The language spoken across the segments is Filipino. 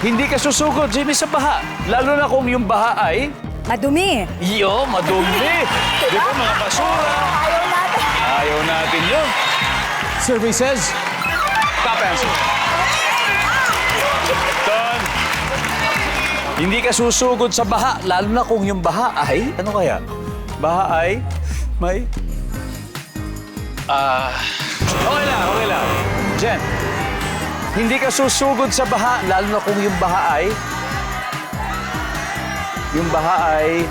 Hindi ka susugod, Jimmy, sa baha. Lalo na kung yung baha ay... Madumi. Madumi. Di ba, mga basura? Ayaw natin. Ayaw natin yun. Survey says... Top answer. Ton. Hindi ka susugod sa baha, lalo na kung yung baha ay... Ano kaya? Baha ay... May... Okay lang. Jen. Hindi ka susugod sa baha, lalo na kung yung baha ay... Yung baha ay...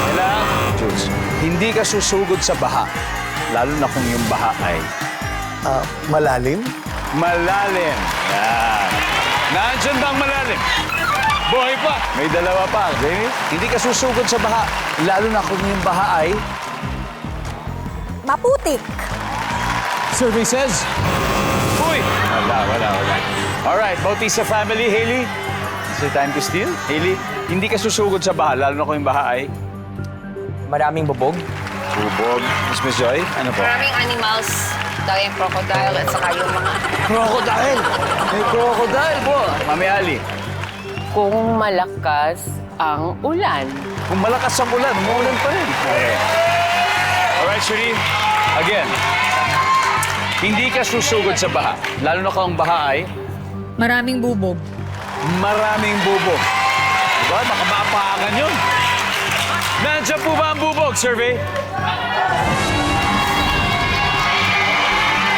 Kailangan... Jules. Hindi ka susugod sa baha, lalo na kung yung baha ay... malalim? Malalim. Yan. Nandiyan ba ang malalim? Buhay pa. May dalawa pa. Jamie? Hindi ka susugod sa baha, lalo na kung yung baha ay... Maputik. Survey says... Uy! Wala. Alright, Bautista family, Hailey. Is it time to steal? Hailey, hindi ka susugod sa baha, lalo na kung yung baha ay... Maraming bubog. Bubog. Miss Joy, ano po? Maraming animals, daw yung crocodile at saka yung mga... Crocodile! May crocodile po. Mami Ali, Kung malakas ang ulan. kung malakas ang ulan, umuulan pa rin. Okay. Alright, Shuri. Again. Hindi ka susugod sa baha, lalo na kung ang baha ay... Maraming bubog. Maraming bubog. Diba? Makamapakan yun. Nandiyan po ba ang bubog, survey?